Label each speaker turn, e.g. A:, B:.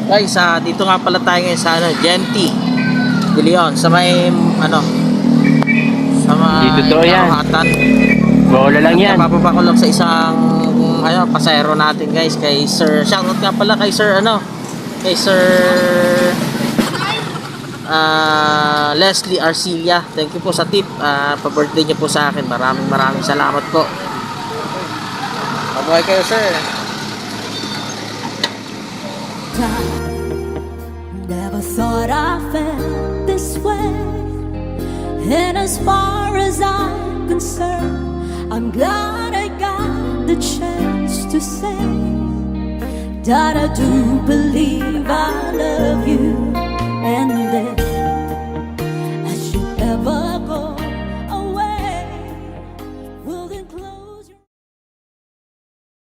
A: Guys, dito nga pala tayo ngayon sa Genti De Leon sa may sa may
B: Dito daw yan.
A: Karahatan.
B: Bola lang yan.
A: Napapaba ko lang sa isang pasahero natin guys, kay Sir. Shoutout nga pala kay Sir kay Sir Leslie Arcilia. Thank you po sa tip. Pa-birthday niyo po sa akin. Maraming salamat po. Mabuhay kayo, Sir.
C: Never thought I felt this way. And as far as I'm concerned, I'm glad I got the chance to say that I do believe I love you. And then